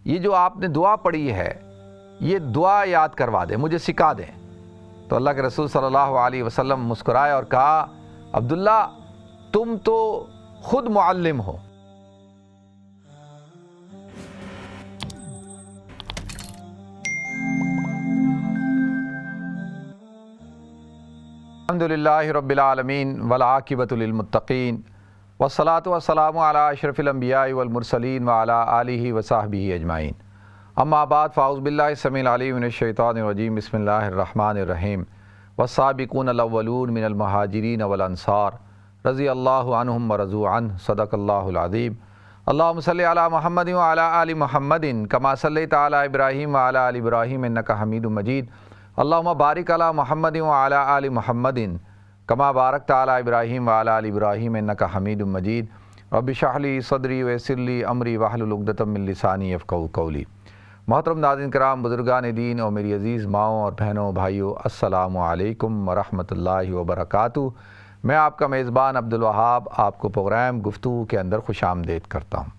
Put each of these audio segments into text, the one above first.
یہ جو آپ نے دعا پڑھی ہے یہ دعا یاد کروا دیں، مجھے سکھا دیں۔ تو اللہ کے رسول صلی اللہ علیہ وسلم مسکرائے اور کہا عبداللہ تم تو خود معلم ہو۔ الحمدللہ رب العالمین والعاقبۃ للمتقین والصلاۃ والسلام علی اشرف الانبیاء والمرسلین وعلی آلہ وصحبہ اجمعین، اما بعد فاعوذ باللہ السمیع العلیم من الشیطان الرجیم، بسم اللہ الرحمن الرحیم۔ والسابقون الاولون من المہاجرین والانصار رضی اللہ عنہم ورضوا عنہ، صدق اللہ العظیم۔ اللہم صلی علی محمد وعلی آل محمد کما صلیت علی ابراہیم وعلی آل ابراہیم انک حمید مجید۔ اللہم بارک علی محمد وعلی آل محمد کما بارکت علی ابراہیم وعلی آل ابراہیم انک حمید مجید۔ رب اشرح لی صدری ویسر لی امری واحلل عقدۃ من لسانی یفقہوا قولی۔ محترم ناظرین کرام، بزرگان دین اور میری عزیز ماؤں اور بہنوں بھائیوں، السلام علیکم ورحمۃ اللہ وبرکاتہ۔ میں آپ کا میزبان عبدالوہاب آپ کو پروگرام گفتگو کے اندر خوش آمدید کرتا ہوں۔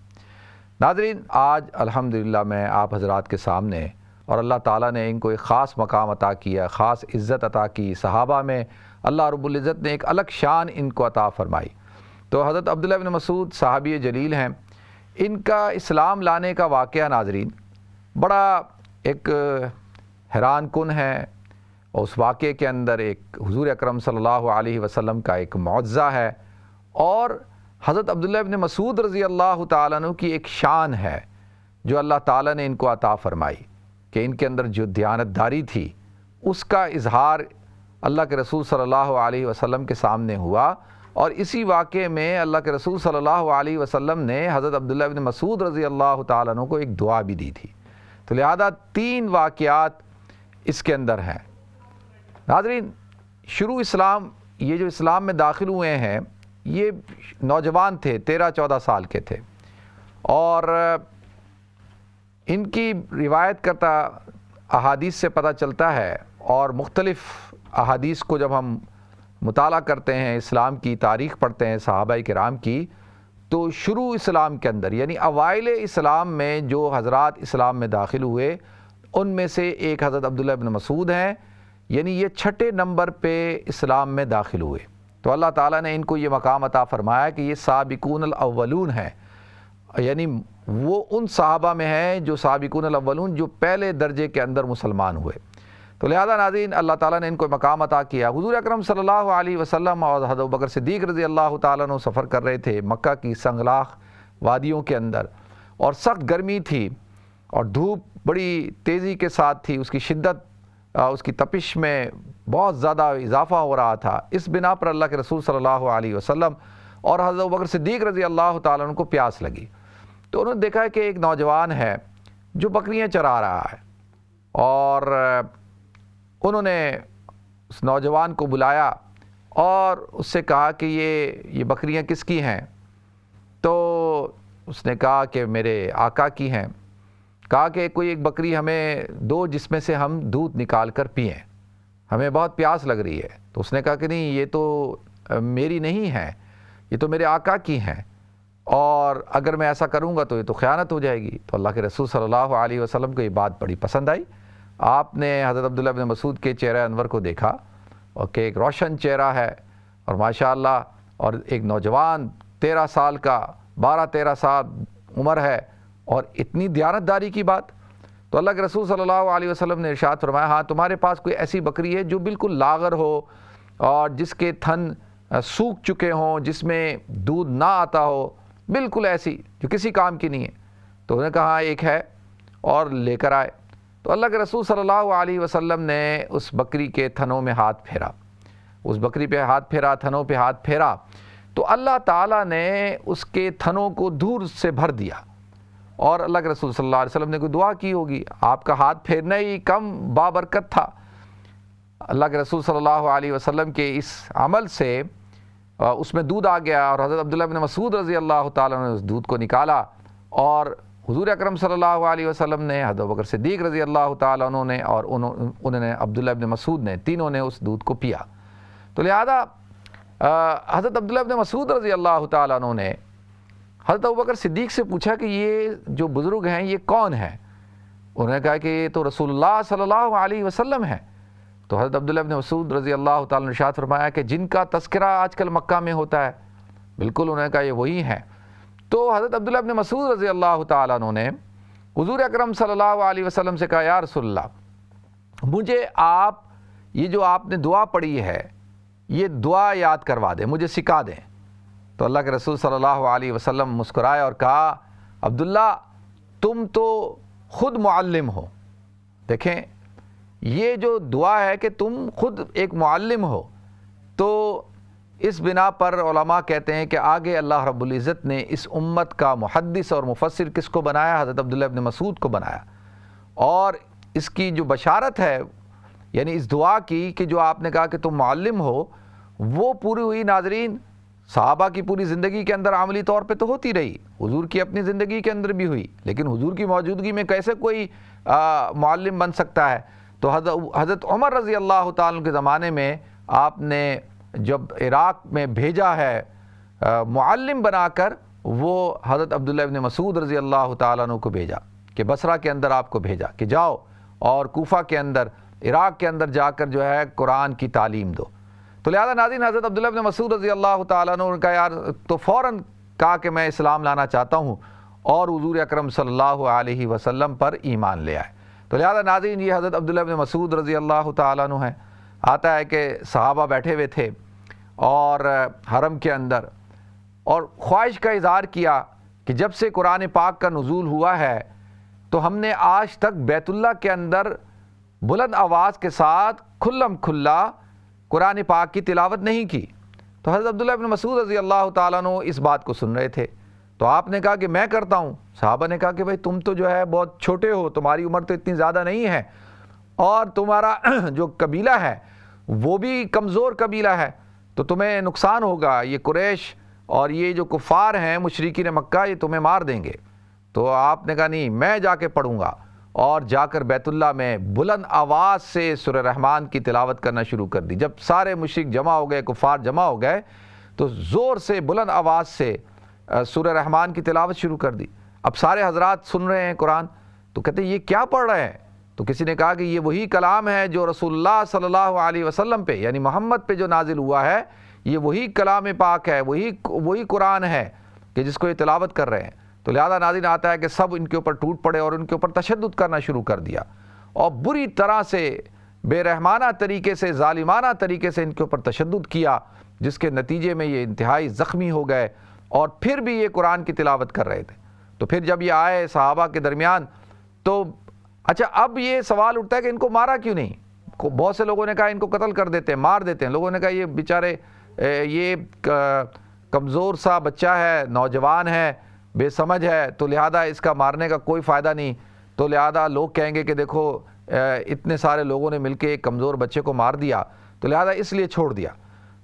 ناظرین، آج الحمدللہ میں آپ حضرات کے سامنے، اور اللہ تعالیٰ نے ان کو ایک خاص مقام عطا کیا، خاص عزت عطا کی، صحابہ میں اللہ رب العزت نے ایک الگ شان ان کو عطا فرمائی۔ تو حضرت عبداللہ بن مسعود صحابی جلیل ہیں، ان کا اسلام لانے کا واقعہ ناظرین بڑا ایک حیران کن ہے، اور اس واقعے کے اندر ایک حضور اکرم صلی اللہ علیہ وسلم کا ایک معجزہ ہے، اور حضرت عبداللہ بن مسعود رضی اللہ تعالیٰ عنہ کی ایک شان ہے جو اللہ تعالیٰ نے ان کو عطا فرمائی، کہ ان کے اندر جو دیانتداری تھی اس کا اظہار اللہ کے رسول صلی اللہ علیہ وسلم کے سامنے ہوا، اور اسی واقعے میں اللہ کے رسول صلی اللہ علیہ وسلم نے حضرت عبداللہ بن مسعود رضی اللہ تعالیٰ عنہ کو ایک دعا بھی دی تھی۔ تو لہذا 3 واقعات اس کے اندر ہیں۔ ناظرین، شروع اسلام، یہ جو اسلام میں داخل ہوئے ہیں یہ نوجوان تھے، 13-14 سال کے تھے، اور ان کی روایت کرتا احادیث سے پتہ چلتا ہے، اور مختلف احادیث کو جب ہم مطالعہ کرتے ہیں، اسلام کی تاریخ پڑھتے ہیں صحابہ کرام کی، تو شروع اسلام کے اندر یعنی اوائل اسلام میں جو حضرات اسلام میں داخل ہوئے ان میں سے ایک حضرت عبداللہ بن مسعود ہیں، یعنی یہ 6 نمبر پہ اسلام میں داخل ہوئے۔ تو اللہ تعالیٰ نے ان کو یہ مقام عطا فرمایا کہ یہ سابقون الاولون ہیں، یعنی وہ ان صحابہ میں ہیں جو سابقون الاولون جو پہلے درجے کے اندر مسلمان ہوئے۔ تو لہذا ناظرین، اللہ تعالیٰ نے ان کو مقام عطا کیا۔ حضور اکرم صلی اللہ علیہ وسلم اور حضرت ابوبکر صدیق رضی اللہ تعالیٰ عنہ سفر کر رہے تھے مکہ کی سنگلاخ وادیوں کے اندر، اور سخت گرمی تھی، اور دھوپ بڑی تیزی کے ساتھ تھی، اس کی شدت، اس کی تپش میں بہت زیادہ اضافہ ہو رہا تھا۔ اس بنا پر اللہ کے رسول صلی اللہ علیہ وسلم اور حضرت ابوبکر صدیق رضی اللہ تعالیٰ عنہ کو پیاس لگی، تو انہوں نے دیکھا کہ ایک نوجوان ہے جو بکریاں چرا رہا ہے، اور انہوں نے اس نوجوان کو بلایا اور اس سے کہا کہ یہ بکریاں کس کی ہیں؟ تو اس نے کہا کہ میرے آقا کی ہیں۔ کہا کہ کوئی ایک بکری ہمیں دو جس میں سے ہم دودھ نکال کر پئیں، ہمیں بہت پیاس لگ رہی ہے۔ تو اس نے کہا کہ نہیں، یہ تو میری نہیں ہے، یہ تو میرے آقا کی ہیں، اور اگر میں ایسا کروں گا تو یہ تو خیانت ہو جائے گی۔ تو اللہ کے رسول صلی اللہ علیہ وسلم کو یہ بات بڑی پسند آئی۔ آپ نے حضرت عبداللہ بن مسعود کے چہرہ انور کو دیکھا، اور کہ ایک روشن چہرہ ہے، اور ماشاءاللہ، اور ایک نوجوان 13 سال کا، 12-13 سال عمر ہے، اور اتنی دیانتداری کی بات۔ تو اللہ کے رسول صلی اللہ علیہ وسلم نے ارشاد فرمایا، ہاں تمہارے پاس کوئی ایسی بکری ہے جو بالکل لاغر ہو، اور جس کے تھن سوکھ چکے ہوں، جس میں دودھ نہ آتا ہو، بالکل ایسی جو کسی کام کی نہیں ہے؟ تو انہوں نے کہا ہاں ایک ہے، اور لے کر آئے۔ تو اللہ کے رسول صلی اللہ علیہ وسلم نے اس بکری کے تھنوں میں ہاتھ پھیرا، اس بکری پہ ہاتھ پھیرا، تھنوں پہ ہاتھ پھیرا، تو اللہ تعالیٰ نے اس کے تھنوں کو دور سے بھر دیا، اور اللہ کے رسول صلی اللہ علیہ وسلم نے کوئی دعا کی ہوگی، آپ کا ہاتھ پھیرنا ہی کم بابرکت تھا۔ اللہ کے رسول صلی اللہ علیہ وسلم کے اس عمل سے اس میں دودھ آ گیا، اور حضرت عبداللہ بن مسعود رضی اللہ تعالیٰ نے اس دودھ کو نکالا، اور حضور اکرم صلی اللہ علیہ وسلم نے، حضرت ابوبکر صدیق رضی اللہ تعالیٰ عنہ نے، اور انہوں نے عبداللہ بن مسعود نے، تینوں نے اس دودھ کو پیا۔ تو لہذا حضرت عبداللہ بن مسعود رضی اللہ تعالیٰ عنہ نے حضرت ابوبکر صدیق سے پوچھا کہ یہ جو بزرگ ہیں یہ کون ہیں؟ انہوں نے کہا کہ یہ تو رسول اللہ صلی اللہ علیہ وسلم ہیں۔ تو حضرت عبداللہ ابن مسعود رضی اللہ تعالیٰ نے ارشاد فرمایا کہ جن کا تذکرہ آج کل مکہ میں ہوتا ہے، بالکل انہوں نے کہا یہ وہی ہیں۔ تو حضرت عبداللہ ابن مسعود رضی اللہ تعالیٰ عنہ نے حضور اکرم صلی اللہ علیہ وسلم سے کہا یا رسول اللہ، مجھے آپ یہ جو آپ نے دعا پڑھی ہے یہ دعا یاد کروا دیں، مجھے سکھا دیں۔ تو اللہ کے رسول صلی اللہ علیہ وسلم مسکرائے اور کہا عبداللہ تم تو خود معلم ہو۔ دیکھیں یہ جو دعا ہے کہ تم خود ایک معلم ہو، تو اس بنا پر علماء کہتے ہیں کہ آگے اللہ رب العزت نے اس امت کا محدث اور مفسر کس کو بنایا؟ حضرت عبداللہ ابن مسعود کو بنایا۔ اور اس کی جو بشارت ہے یعنی اس دعا کی کہ جو آپ نے کہا کہ تم معلم ہو، وہ پوری ہوئی ناظرین صحابہ کی پوری زندگی کے اندر عملی طور پہ تو ہوتی رہی، حضور کی اپنی زندگی کے اندر بھی ہوئی، لیکن حضور کی موجودگی میں کیسے کوئی معلم بن سکتا ہے؟ تو حضرت عمر رضی اللہ تعالیٰ کے زمانے میں آپ نے جب عراق میں بھیجا ہے معلم بنا کر، وہ حضرت عبداللہ ابن مسعود رضی اللہ تعالیٰ عنہ کو بھیجا کہ بصرہ کے اندر آپ کو بھیجا کہ جاؤ اور کوفہ کے اندر، عراق کے اندر جا کر جو ہے قرآن کی تعلیم دو۔ تو لہذا ناظرین حضرت عبداللہ ابن مسعود رضی اللہ تعالیٰ عنہ نے کہا یار تو فوراً کہا کہ میں اسلام لانا چاہتا ہوں، اور حضور اکرم صلی اللہ علیہ وسلم پر ایمان لے آئے۔ تو لہذا ناظرین یہ حضرت عبداللہ ابن مسعود رضی اللہ تعالیٰ عنہ ہیں۔ آتا ہے کہ صحابہ بیٹھے ہوئے تھے اور حرم کے اندر، اور خواہش کا اظہار کیا کہ جب سے قرآن پاک کا نزول ہوا ہے تو ہم نے آج تک بیت اللہ کے اندر بلند آواز کے ساتھ کھلم کھلا قرآن پاک کی تلاوت نہیں کی۔ تو حضرت عبداللہ ابن مسعود رضی اللہ تعالیٰ عنہ اس بات کو سن رہے تھے۔ تو آپ نے کہا کہ میں کرتا ہوں۔ صحابہ نے کہا کہ بھائی تم تو جو ہے بہت چھوٹے ہو، تمہاری عمر تو اتنی زیادہ نہیں ہے، اور تمہارا جو قبیلہ ہے وہ بھی کمزور قبیلہ ہے، تو تمہیں نقصان ہوگا، یہ قریش اور یہ جو کفار ہیں مشرکین مکہ یہ تمہیں مار دیں گے۔ تو آپ نے کہا نہیں میں جا کے پڑھوں گا، اور جا کر بیت اللہ میں بلند آواز سے سورہ رحمان کی تلاوت کرنا شروع کر دی۔ جب سارے مشرک جمع ہو گئے، کفار جمع ہو گئے، تو زور سے بلند آواز سے سورہ رحمان کی تلاوت شروع کر دی۔ اب سارے حضرات سن رہے ہیں قرآن، تو کہتے ہیں یہ کیا پڑھ رہے ہیں؟ تو کسی نے کہا کہ یہ وہی کلام ہے جو رسول اللہ صلی اللہ علیہ وسلم پہ یعنی محمد پہ جو نازل ہوا ہے، یہ وہی کلام پاک ہے، وہی قرآن ہے کہ جس کو یہ تلاوت کر رہے ہیں۔ تو لہذا ناظرین آتا ہے کہ سب ان کے اوپر ٹوٹ پڑے اور ان کے اوپر تشدد کرنا شروع کر دیا، اور بری طرح سے بے رحمانہ طریقے سے، ظالمانہ طریقے سے ان کے اوپر تشدد کیا، جس کے نتیجے میں یہ انتہائی زخمی ہو گئے، اور پھر بھی یہ قرآن کی تلاوت کر رہے تھے۔ تو پھر جب یہ آئے صحابہ کے درمیان، تو اچھا اب یہ سوال اٹھتا ہے کہ ان کو مارا کیوں نہیں؟ بہت سے لوگوں نے کہا ان کو قتل کر دیتے ہیں، مار دیتے ہیں۔ لوگوں نے کہا یہ بیچارے یہ کمزور سا بچہ ہے، نوجوان ہے، بے سمجھ ہے، تو لہذا اس کا مارنے کا کوئی فائدہ نہیں۔ تو لہذا لوگ کہیں گے کہ دیکھو اتنے سارے لوگوں نے مل کے ایک کمزور بچے کو مار دیا، تو لہذا اس لیے چھوڑ دیا۔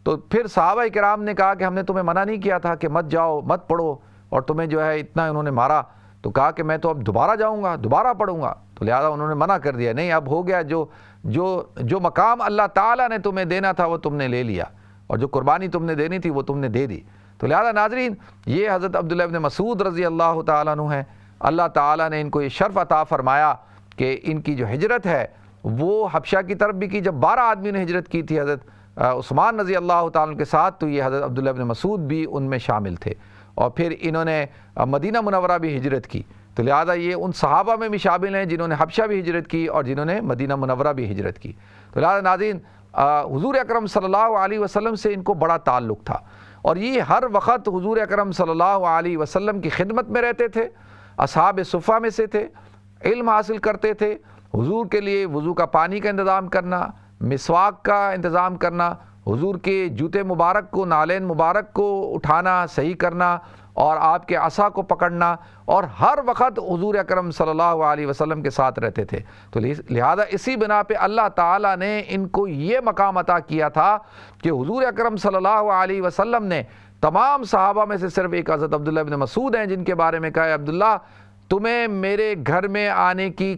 تو پھر صحابہ کرام نے کہا کہ ہم نے تمہیں منع نہیں کیا تھا کہ مت جاؤ، مت پڑھو، اور تمہیں جو ہے اتنا انہوں نے مارا، تو کہا کہ میں تو اب دوبارہ جاؤں گا، دوبارہ پڑھوں گا۔ تو لہذا انہوں نے منع کر دیا، نہیں اب ہو گیا، جو مقام اللہ تعالیٰ نے تمہیں دینا تھا وہ تم نے لے لیا، اور جو قربانی تم نے دینی تھی وہ تم نے دے دی۔ تو لہذا ناظرین یہ حضرت عبداللہ ابن مسعود رضی اللہ تعالیٰ عنہ ہیں، اللہ تعالیٰ نے ان کو یہ شرف عطا فرمایا کہ ان کی جو ہجرت ہے وہ حبشہ کی طرف بھی کی۔ جب 12 آدمی نے ہجرت کی تھی حضرت عثمان رضی اللہ تعالیٰ عنہ کے ساتھ، تو یہ حضرت عبداللہ ابن مسعود بھی ان میں شامل تھے، اور پھر انہوں نے مدینہ منورہ بھی ہجرت کی۔ تو لہذا یہ ان صحابہ میں بھی شامل ہیں جنہوں نے حبشہ بھی ہجرت کی اور جنہوں نے مدینہ منورہ بھی ہجرت کی۔ تو لہذا ناظرین حضور اکرم صلی اللہ علیہ وسلم سے ان کو بڑا تعلق تھا، اور یہ ہر وقت حضور اکرم صلی اللہ علیہ وسلم کی خدمت میں رہتے تھے، اصحاب صفہ میں سے تھے، علم حاصل کرتے تھے، حضور کے لیے وضو کا پانی کا انتظام کرنا، مسواک کا انتظام کرنا، حضور کے جوتے مبارک کو، نالین مبارک کو اٹھانا، صحیح کرنا، اور آپ کے عصا کو پکڑنا، اور ہر وقت حضور اکرم صلی اللہ علیہ وسلم کے ساتھ رہتے تھے۔ تو لہذا اسی بنا پہ اللہ تعالیٰ نے ان کو یہ مقام عطا کیا تھا کہ حضور اکرم صلی اللہ علیہ وسلم نے تمام صحابہ میں سے صرف ایک حضرت عبداللہ ابن مسعود ہیں جن کے بارے میں کہا عبداللہ تمہیں میرے گھر میں آنے کی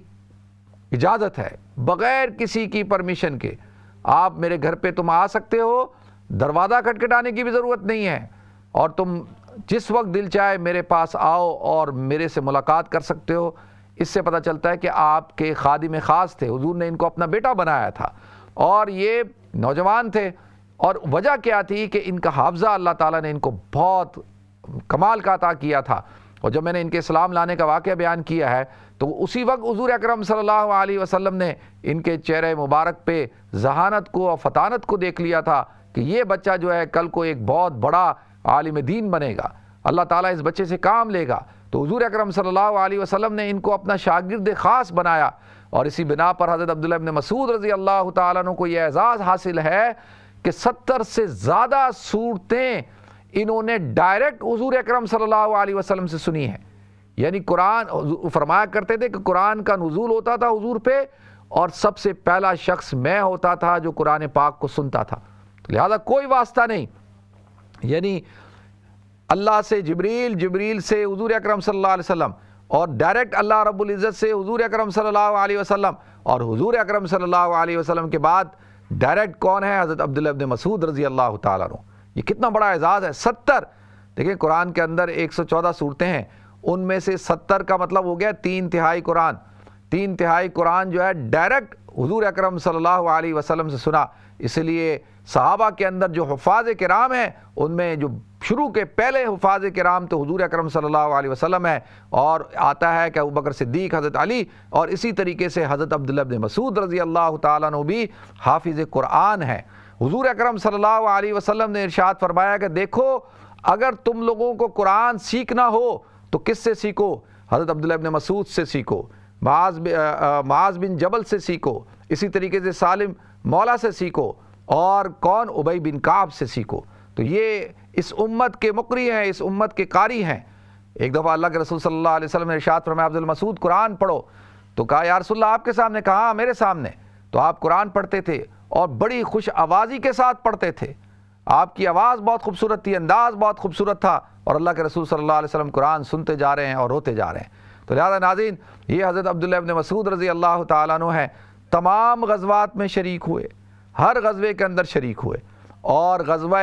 اجازت ہے، بغیر کسی کی پرمیشن کے آپ میرے گھر پہ تم آ سکتے ہو، دروازہ کھٹکھٹانے کی بھی ضرورت نہیں ہے، اور تم جس وقت دل چاہے میرے پاس آؤ اور میرے سے ملاقات کر سکتے ہو۔ اس سے پتہ چلتا ہے کہ آپ کے خادم خاص تھے، حضور نے ان کو اپنا بیٹا بنایا تھا، اور یہ نوجوان تھے، اور وجہ کیا تھی کہ ان کا حافظہ اللہ تعالیٰ نے ان کو بہت کمال کا عطا کیا تھا۔ اور جب میں نے ان کے اسلام لانے کا واقعہ بیان کیا ہے تو اسی وقت حضور اکرم صلی اللہ علیہ وسلم نے ان کے چہرے مبارک پہ ذہانت کو اور فطانت کو دیکھ لیا تھا کہ یہ بچہ جو ہے کل کو ایک بہت بڑا عالم دین بنے گا، اللہ تعالیٰ اس بچے سے کام لے گا۔ تو حضور اکرم صلی اللہ علیہ وسلم نے ان کو اپنا شاگرد خاص بنایا، اور اسی بنا پر حضرت عبداللہ ابن مسعود رضی اللہ تعالیٰ عنہ کو یہ اعزاز حاصل ہے کہ 70 سے زیادہ صورتیں انہوں نے ڈائریکٹ حضور اکرم صلی اللہ علیہ وسلم سے سنی ہیں۔ یعنی قرآن فرمایا کرتے تھے کہ قرآن کا نزول ہوتا تھا حضور پہ، اور سب سے پہلا شخص میں ہوتا تھا جو قرآن پاک کو سنتا تھا، لہذا کوئی واسطہ نہیں۔ یعنی اللہ سے جبریل، جبریل سے حضور اکرم صلی اللہ علیہ وسلم، اور ڈائریکٹ اللہ رب العزت سے حضور اکرم صلی اللہ علیہ وسلم، اور حضور اکرم صلی اللہ علیہ وسلم کے بعد ڈائریکٹ کون ہے؟ حضرت عبداللہ ابن مسعود رضی اللہ تعالیٰ عنہ۔ یہ کتنا بڑا اعزاز ہے۔ 70، دیکھیں قرآن کے اندر 114 صورتیں ہیں، ان میں سے 70 کا مطلب ہو گیا 3/3 قرآن۔ 3/3 قرآن جو ہے ڈائریکٹ حضور اکرم صلی اللہ علیہ وسلم سے سنا۔ اس لیے صحابہ کے اندر جو حفاظ کرام ہیں، ان میں جو شروع کے پہلے حفاظ کرام تو حضور اکرم صلی اللہ علیہ وسلم ہے، اور آتا ہے کہ ابوبکر صدیق، حضرت علی، اور اسی طریقے سے حضرت عبداللہ ابن مسعود رضی اللہ تعالیٰ عنہ بھی حافظ قرآن ہیں۔ حضور اکرم صلی اللہ علیہ وسلم نے ارشاد فرمایا کہ دیکھو اگر تم لوگوں کو قرآن سیکھنا ہو تو کس سے سیکھو؟ حضرت عبداللہ ابن مسعود سے سیکھو، معاذ بن جبل سے سیکھو، اسی طریقے سے سالم مولا سے سیکھو، اور کون؟ ابی بن کعب سے سیکھو۔ تو یہ اس امت کے مقری ہیں، اس امت کے قاری ہیں۔ ایک دفعہ اللہ کے رسول صلی اللہ علیہ وسلم نے ارشاد فرمایا عبد المسعود قرآن پڑھو، تو کہا یا رسول اللہ آپ کے سامنے؟ کہا میرے سامنے۔ تو آپ قرآن پڑھتے تھے اور بڑی خوش آوازی کے ساتھ پڑھتے تھے، آپ کی آواز بہت خوبصورت تھی، انداز بہت خوبصورت تھا، اور اللہ کے رسول صلی اللہ علیہ وسلم قرآن سنتے جا رہے ہیں اور روتے جا رہے ہیں۔ تو لہذا ناظرین، یہ حضرت عبداللہ ابن مسعود رضی اللہ تعالیٰ عنہ ہیں، تمام غزوات میں شریک ہوئے، ہر غزوے کے اندر شریک ہوئے، اور غزوہ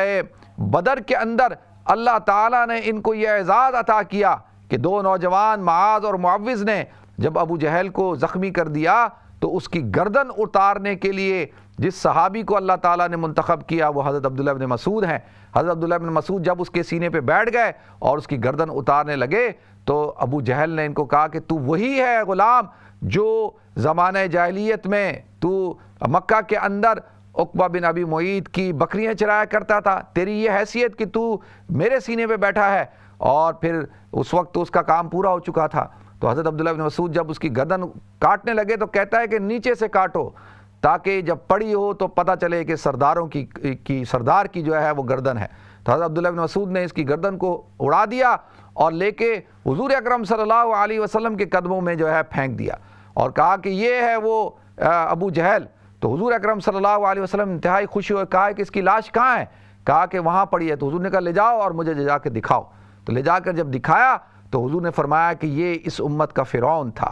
بدر کے اندر اللہ تعالیٰ نے ان کو یہ اعزاز عطا کیا کہ 2 نوجوان معاذ اور معوذ نے جب ابو جہل کو زخمی کر دیا تو اس کی گردن اتارنے کے لیے جس صحابی کو اللہ تعالیٰ نے منتخب کیا وہ حضرت عبداللہ ابن مسعود ہیں۔ حضرت عبداللہ ابن مسعود جب اس کے سینے پہ بیٹھ گئے اور اس کی گردن اتارنے لگے تو ابو جہل نے ان کو کہا کہ تو وہی ہے غلام جو زمانہ جاہلیت میں تو مکہ کے اندر عقبہ بن ابی معیط کی بکریاں چرایا کرتا تھا، تیری یہ حیثیت کہ تو میرے سینے پہ بیٹھا ہے۔ اور پھر اس وقت تو اس کا کام پورا ہو چکا تھا۔ تو حضرت عبداللہ بن مسعود جب اس کی گردن کاٹنے لگے تو کہتا ہے کہ نیچے سے کاٹو تاکہ جب پڑی ہو تو پتہ چلے کہ سرداروں کی سردار کی جو ہے وہ گردن ہے۔ تو حضرت عبداللہ بن مسعود نے اس کی گردن کو اڑا دیا اور لے کے حضور اکرم صلی اللہ علیہ وسلم کے قدموں میں جو ہے پھینک دیا، اور کہا کہ یہ ہے وہ ابو جہل۔ تو حضور اکرم صلی اللہ علیہ وسلم انتہائی خوشی ہوئے، کہا کہ اس کی لاش کہاں ہے؟ کہا کہ وہاں پڑی ہے۔ تو حضور نے کہا لے جاؤ اور مجھے جا کے دکھاؤ۔ تو لے جا کر جب دکھایا تو حضور نے فرمایا کہ یہ اس امت کا فرعون تھا،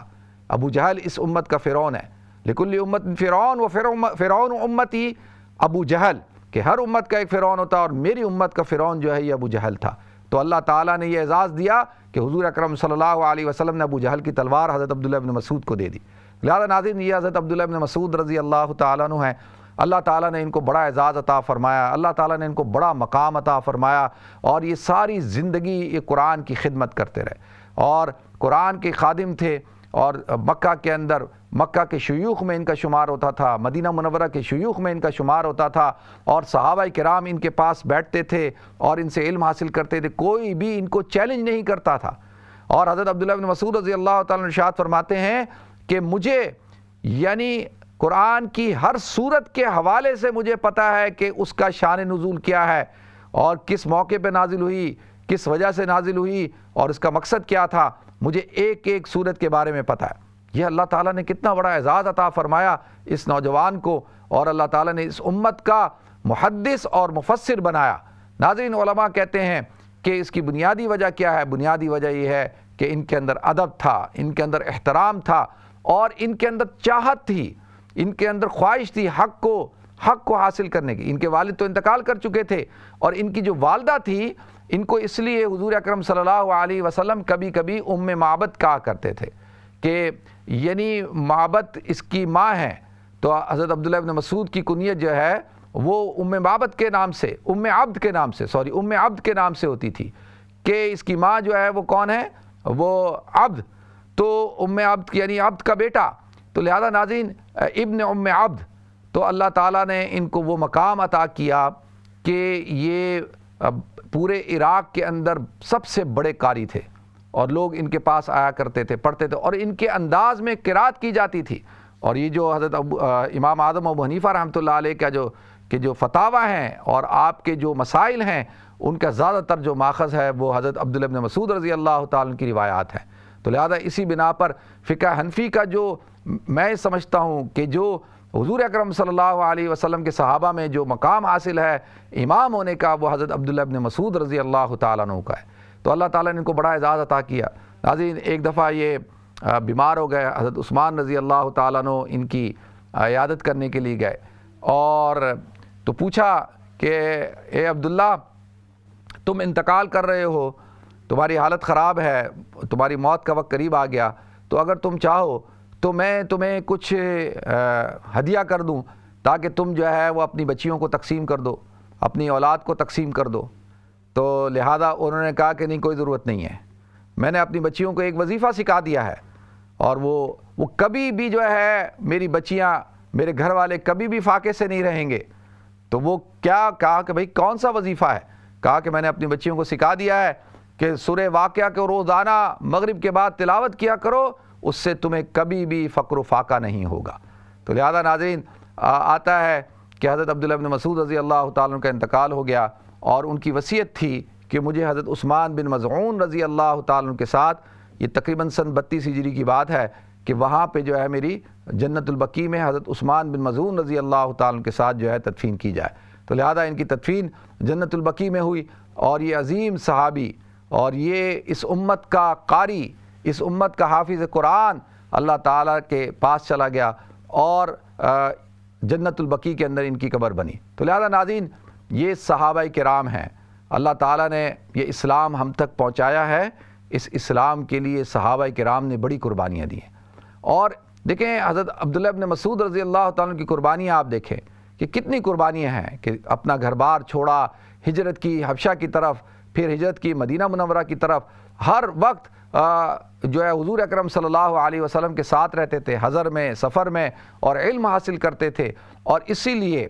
ابو جہل اس امت کا فرعون ہے۔ لکل امت فرعون و فرعون امتی ابو جہل، کہ ہر امت کا ایک فرعون ہوتا ہے اور میری امت کا فرعون جو ہے یہ ابو جہل تھا۔ تو اللہ تعالیٰ نے یہ اعزاز دیا کہ حضور اکرم صلی اللہ علیہ وسلم نے ابو جہل کی تلوار حضرت عبداللہ ابن مسعود کو دے دی۔ لہذا ناظرین، یہ حضرت عبداللہ ابن مسعود رضی اللہ تعالیٰ عنہ ہیں، اللہ تعالیٰ نے ان کو بڑا اعزاز عطا فرمایا، اللہ تعالیٰ نے ان کو بڑا مقام عطا فرمایا، اور یہ ساری زندگی یہ قرآن کی خدمت کرتے رہے اور قرآن کے خادم تھے۔ اور مکہ کے اندر مکہ کے شیوخ میں ان کا شمار ہوتا تھا، مدینہ منورہ کے شیوخ میں ان کا شمار ہوتا تھا، اور صحابہ کرام ان کے پاس بیٹھتے تھے اور ان سے علم حاصل کرتے تھے، کوئی بھی ان کو چیلنج نہیں کرتا تھا۔ اور حضرت عبداللہ بن مسعود رضی اللہ تعالیٰ عنہ ارشاد فرماتے ہیں کہ مجھے یعنی قرآن کی ہر صورت کے حوالے سے مجھے پتہ ہے کہ اس کا شان نزول کیا ہے اور کس موقع پہ نازل ہوئی، کس وجہ سے نازل ہوئی اور اس کا مقصد کیا تھا، مجھے ایک ایک صورت کے بارے میں پتہ ہے۔ یہ اللہ تعالیٰ نے کتنا بڑا اعزاز عطا فرمایا اس نوجوان کو، اور اللہ تعالیٰ نے اس امت کا محدث اور مفسر بنایا۔ ناظرین، علماء کہتے ہیں کہ اس کی بنیادی وجہ کیا ہے؟ بنیادی وجہ یہ ہے کہ ان کے اندر ادب تھا، ان کے اندر احترام تھا، اور ان کے اندر چاہت تھی، ان کے اندر خواہش تھی حق کو حق کو حاصل کرنے کی۔ ان کے والد تو انتقال کر چکے تھے، اور ان کی جو والدہ تھی ان کو اس لیے حضور اکرم صلی اللہ علیہ وسلم کبھی کبھی ام معبد کہا کرتے تھے، کہ یعنی معبد اس کی ماں ہے۔ تو حضرت عبداللہ ابن مسعود کی کنیت جو ہے وہ ام معبد کے نام سے، ام عبد کے نام سے ہوتی تھی، کہ اس کی ماں جو ہے وہ کون ہے؟ وہ عبد، تو ام عبد یعنی عبد کا بیٹا، تو لہذا ناظرین ابن ام عبد، تو اللہ تعالیٰ نے ان کو وہ مقام عطا کیا کہ یہ پورے عراق کے اندر سب سے بڑے قاری تھے، اور لوگ ان کے پاس آیا کرتے تھے، پڑھتے تھے، اور ان کے انداز میں قرات کی جاتی تھی۔ اور یہ جو حضرت امام اعظم ابو حنیفہ رحمۃ اللہ علیہ کا جو فتاویٰ ہیں اور آپ کے جو مسائل ہیں، ان کا زیادہ تر جو ماخذ ہے وہ حضرت عبداللہ ابن مسعود رضی اللہ تعالیٰ عنہ کی روایات ہیں۔ تو لہذا اسی بنا پر فقہ حنفی کا جو میں سمجھتا ہوں کہ جو حضور اکرم صلی اللہ علیہ وسلم کے صحابہ میں جو مقام حاصل ہے امام ہونے کا، وہ حضرت عبداللہ ابن مسعود رضی اللہ تعالیٰ عنہ کا ہے۔ تو اللہ تعالیٰ نے ان کو بڑا اعزاز عطا کیا۔ ناظرین ایک دفعہ یہ بیمار ہو گئے، حضرت عثمان رضی اللہ تعالیٰ عنہ ان کی عیادت کرنے کے لیے گئے، اور تو پوچھا کہ اے عبداللہ تم انتقال کر رہے ہو، تمہاری حالت خراب ہے، تمہاری موت کا وقت قریب آ گیا، تو اگر تم چاہو تو میں تمہیں کچھ ہدیہ کر دوں تاکہ تم جو ہے وہ اپنی بچیوں کو تقسیم کر دو، اپنی اولاد کو تقسیم کر دو۔ تو لہذا انہوں نے کہا کہ نہیں، کوئی ضرورت نہیں ہے، میں نے اپنی بچیوں کو ایک وظیفہ سکھا دیا ہے، اور وہ کبھی بھی جو ہے میری بچیاں، میرے گھر والے کبھی بھی فاقے سے نہیں رہیں گے۔ تو وہ کیا کہا کہ بھئی کون سا وظیفہ ہے؟ کہا کہ میں نے اپنی بچیوں کو سکھا دیا ہے کہ سورہ واقعہ کو روزانہ مغرب کے بعد تلاوت کیا کرو، اس سے تمہیں کبھی بھی فقر و فاقہ نہیں ہوگا۔ تو لہذا ناظرین آتا ہے کہ حضرت عبداللہ ابن مسعود رضی اللہ تعالیٰ عنہ کا انتقال ہو گیا، اور ان کی وصیت تھی کہ مجھے حضرت عثمان بن مظعون رضی اللہ تعالیٰ عنہ کے ساتھ، یہ تقریباً سن 32 ہجری کی بات ہے، کہ وہاں پہ جو ہے میری جنت البقیع میں حضرت عثمان بن مظعون رضی اللہ تعالیٰ عنہ کے ساتھ جو ہے تدفین کی جائے۔ تو لہذا ان کی تدفین جنت البقیع میں ہوئی، اور یہ عظیم صحابی اور یہ اس امت کا قاری، اس امت کا حافظ قرآن اللہ تعالیٰ کے پاس چلا گیا، اور جنت البقیع کے اندر ان کی قبر بنی۔ تو لہذا ناظرین یہ صحابہ کرام ہیں، اللہ تعالیٰ نے یہ اسلام ہم تک پہنچایا ہے، اس اسلام کے لیے صحابہ کرام نے بڑی قربانیاں دی ہیں۔ اور دیکھیں حضرت عبداللہ ابن مسعود رضی اللہ تعالیٰ عنہ کی قربانیاں آپ دیکھیں کہ کتنی قربانیاں ہیں، کہ اپنا گھر بار چھوڑا، ہجرت کی حبشہ کی طرف، پھر ہجرت کی مدینہ منورہ کی طرف، ہر وقت جو ہے حضور اکرم صلی اللہ علیہ وسلم کے ساتھ رہتے تھے، حضر میں، سفر میں، اور علم حاصل کرتے تھے۔ اور اسی لیے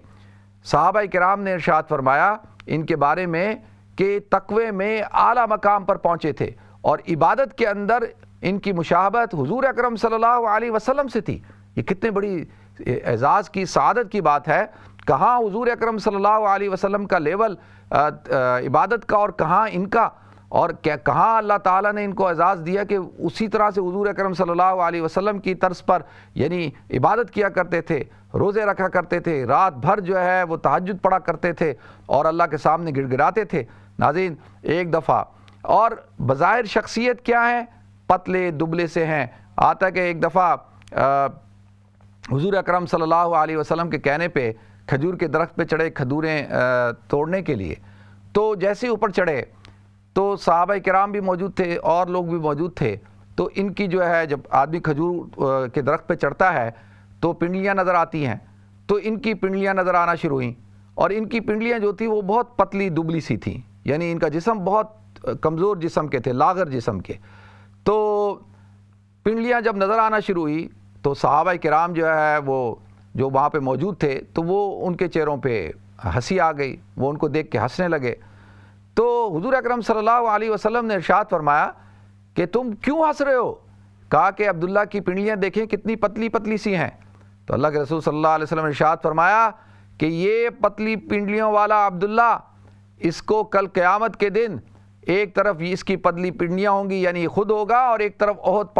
صحابہ کرام نے ارشاد فرمایا ان کے بارے میں کہ تقوی میں اعلیٰ مقام پر پہنچے تھے، اور عبادت کے اندر ان کی مشابہت حضور اکرم صلی اللہ علیہ وسلم سے تھی۔ یہ کتنے بڑی اعزاز کی، سعادت کی بات ہے، کہاں حضور اکرم صلی اللہ علیہ وسلم کا لیول عبادت کا، اور کہاں ان کا، اور کہاں اللہ تعالیٰ نے ان کو اعزاز دیا کہ اسی طرح سے حضور اکرم صلی اللہ علیہ وسلم کی طرز پر یعنی عبادت کیا کرتے تھے، روزے رکھا کرتے تھے، رات بھر جو ہے وہ تہجد پڑھا کرتے تھے، اور اللہ کے سامنے گڑ گڑاتے تھے۔ ناظرین ایک دفعہ، اور بظاہر شخصیت کیا ہے؟ پتلے دبلے سے ہیں۔ آتا کہ ایک دفعہ حضور اکرم صلی اللہ علیہ وسلم کے کہنے پہ کھجور کے درخت پہ چڑھے کھجوریں توڑنے کے لیے، تو جیسے اوپر چڑھے تو صحابہ کرام بھی موجود تھے اور لوگ بھی موجود تھے۔ تو ان کی جو ہے، جب آدمی کھجور کے درخت پہ چڑھتا ہے تو پنڈلیاں نظر آتی ہیں، تو ان کی پنڈلیاں نظر آنا شروع ہوئیں، اور ان کی پنڈلیاں جو تھیں وہ بہت پتلی دبلی سی تھیں، یعنی ان کا جسم بہت کمزور جسم کے تھے، لاغر جسم کے۔ تو پنڈلیاں جب نظر آنا شروع ہوئی تو صحابہ کرام جو ہے وہ جو وہاں پہ موجود تھے، تو وہ ان کے چہروں پہ ہنسی آ گئی، وہ ان کو دیکھ کے ہنسنے لگے۔ تو حضور اکرم صلی اللہ علیہ وسلم نے ارشاد فرمایا کہ تم کیوں ہنس رہے ہو؟ کہا کہ عبداللہ کی پنڈلیاں دیکھیں کتنی پتلی پتلی سی ہیں۔ تو اللہ کے رسول صلی اللہ علیہ وسلم نے ارشاد فرمایا کہ یہ پتلی پنڈلیوں والا عبداللہ، اس کو کل قیامت کے دن ایک طرف اس کی پتلی پنڈلیاں ہوں گی یعنی خود ہوگا، اور ایک طرف احد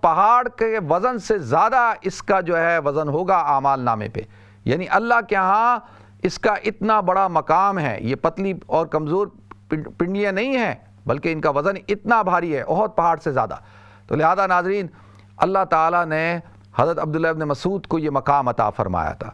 پہاڑ کے وزن سے زیادہ اس کا جو ہے وزن ہوگا اعمال نامے پہ، یعنی اللہ کے ہاں اس کا اتنا بڑا مقام ہے۔ یہ پتلی اور کمزور پنڈلیاں نہیں ہیں، بلکہ ان کا وزن اتنا بھاری ہے، احد پہاڑ سے زیادہ۔ تو لہذا ناظرین اللہ تعالیٰ نے حضرت عبداللہ ابن مسعود کو یہ مقام عطا فرمایا تھا۔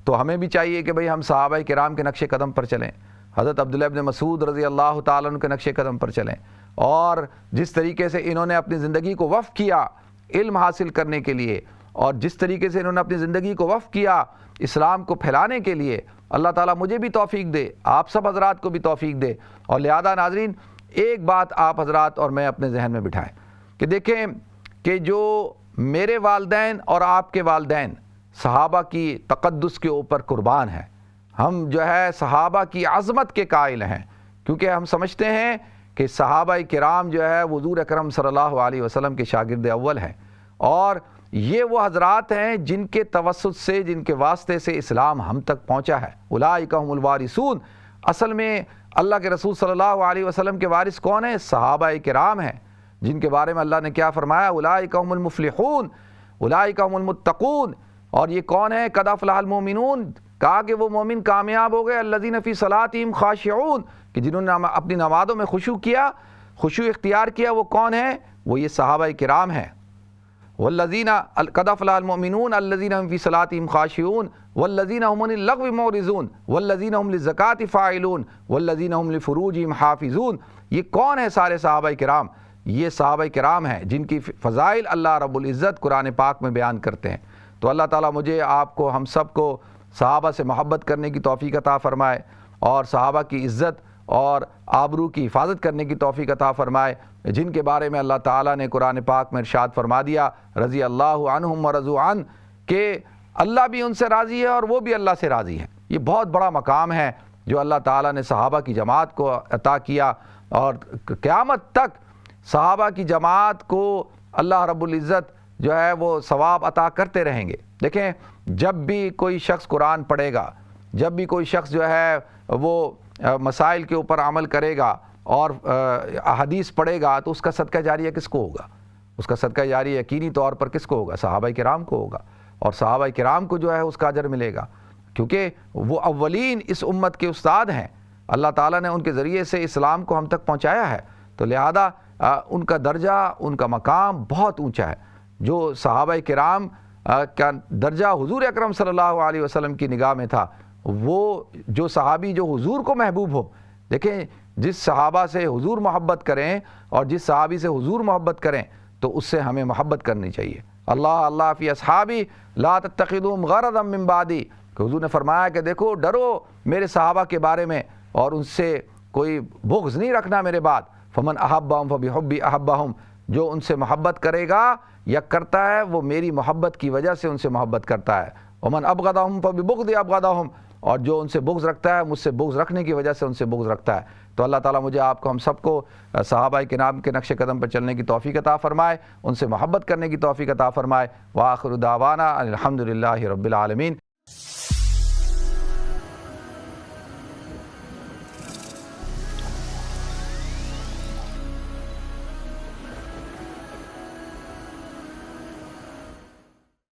تو ہمیں بھی چاہیے کہ بھئی ہم صحابہ کرام کے نقش قدم پر چلیں، حضرت عبداللہ ابن مسعود رضی اللہ تعالیٰ عنہ کے نقش قدم پر چلیں، اور جس طریقے سے انہوں نے اپنی زندگی کو وقف کیا علم حاصل کرنے کے لیے، اور جس طریقے سے انہوں نے اپنی زندگی کو وقف کیا اسلام کو پھیلانے کے لیے، اللہ تعالیٰ مجھے بھی توفیق دے، آپ سب حضرات کو بھی توفیق دے۔ اور لہذا ناظرین ایک بات آپ حضرات اور میں اپنے ذہن میں بٹھائیں کہ دیکھیں کہ جو میرے والدین اور آپ کے والدین صحابہ کی تقدس کے اوپر قربان ہیں، ہم جو ہے صحابہ کی عظمت کے قائل ہیں، کیونکہ ہم سمجھتے ہیں کہ صحابہ کرام جو ہے حضور اکرم صلی اللہ علیہ وسلم کے شاگرد اول ہیں، اور یہ وہ حضرات ہیں جن کے توسط سے، جن کے واسطے سے اسلام ہم تک پہنچا ہے۔ اولئک هم الوارثون، اصل میں اللہ کے رسول صلی اللہ علیہ وسلم کے وارث کون ہیں؟ صحابہ کرام ہیں، جن کے بارے میں اللہ نے کیا فرمایا؟ اولئک هم المفلحون، اولئک هم المتقون۔ اور یہ کون ہے؟ قد افلح المؤمنون، کہا کہ وہ مومن کامیاب ہو گئے، الذین فی صلاتہم خاشعون، کہ جنہوں نے اپنی نمازوں میں خشوع کیا، خشوع اختیار کیا، وہ کون ہیں؟ وہ یہ صحابہ کرام ہیں۔ والذین قد افلح المؤمنون الذین هم فی صلاتہم خاشعون والذین هم عن اللغو معرضون والذین هم للزکاۃ فاعلون والذین هم لفروجہم حافظون۔ یہ کون ہیں سارے صحابہ کرام؟ یہ صحابہ کرام ہیں جن کی فضائل اللہ رب العزت قرآن پاک میں بیان کرتے ہیں۔ تو اللہ تعالیٰ مجھے، آپ کو، ہم سب کو صحابہ سے محبت کرنے کی توفیق عطا فرمائے، اور صحابہ کی عزت اور آبرو کی حفاظت کرنے کی توفیق عطا فرمائے، جن کے بارے میں اللہ تعالیٰ نے قرآن پاک میں ارشاد فرما دیا رضی اللہ عنہم ورضوا عنہ، کہ اللہ بھی ان سے راضی ہے اور وہ بھی اللہ سے راضی ہے۔ یہ بہت بڑا مقام ہے جو اللہ تعالیٰ نے صحابہ کی جماعت کو عطا کیا، اور قیامت تک صحابہ کی جماعت کو اللہ رب العزت جو ہے وہ ثواب عطا کرتے رہیں گے۔ دیکھیں، جب بھی کوئی شخص قرآن پڑھے گا، جب بھی کوئی شخص جو ہے وہ مسائل کے اوپر عمل کرے گا اور احادیث پڑھے گا، تو اس کا صدقہ جاریہ کس کو ہوگا؟ اس کا صدقہ جاریہ یقینی طور پر کس کو ہوگا؟ صحابہ کرام کو ہوگا، اور صحابہ کرام کو جو ہے اس کا اجر ملے گا، کیونکہ وہ اولین اس امت کے استاد ہیں۔ اللہ تعالیٰ نے ان کے ذریعے سے اسلام کو ہم تک پہنچایا ہے، تو لہذا ان کا درجہ، ان کا مقام بہت اونچا ہے۔ جو صحابہ کرام کا درجہ حضور اکرم صلی اللہ علیہ وسلم کی نگاہ میں تھا، وہ جو صحابی جو حضور کو محبوب ہو، دیکھیں جس صحابہ سے حضور محبت کریں اور جس صحابی سے حضور محبت کریں تو اس سے ہمیں محبت کرنی چاہیے۔ اللہ فی اصحابی لا تتخذوهم غرضا من بعدی، کہ حضور نے فرمایا کہ دیکھو ڈرو میرے صحابہ کے بارے میں اور ان سے کوئی بغض نہیں رکھنا میرے بعد۔ فمن احبہم فبحبی احبہم، جو ان سے محبت کرے گا یا کرتا ہے وہ میری محبت کی وجہ سے ان سے محبت کرتا ہے۔ ومن ابغضہم فببغضی ابغضہم، اور جو ان سے بغض رکھتا ہے مجھ سے بغض رکھنے کی وجہ سے ان سے بغض رکھتا ہے۔ تو اللہ تعالیٰ مجھے، آپ کو، ہم سب کو صحابہ کرام کے نقش قدم پر چلنے کی توفیق عطا فرمائے، ان سے محبت کرنے کی توفیق عطا فرمائے۔ وآخر دعوانا الحمدللہ رب العالمین۔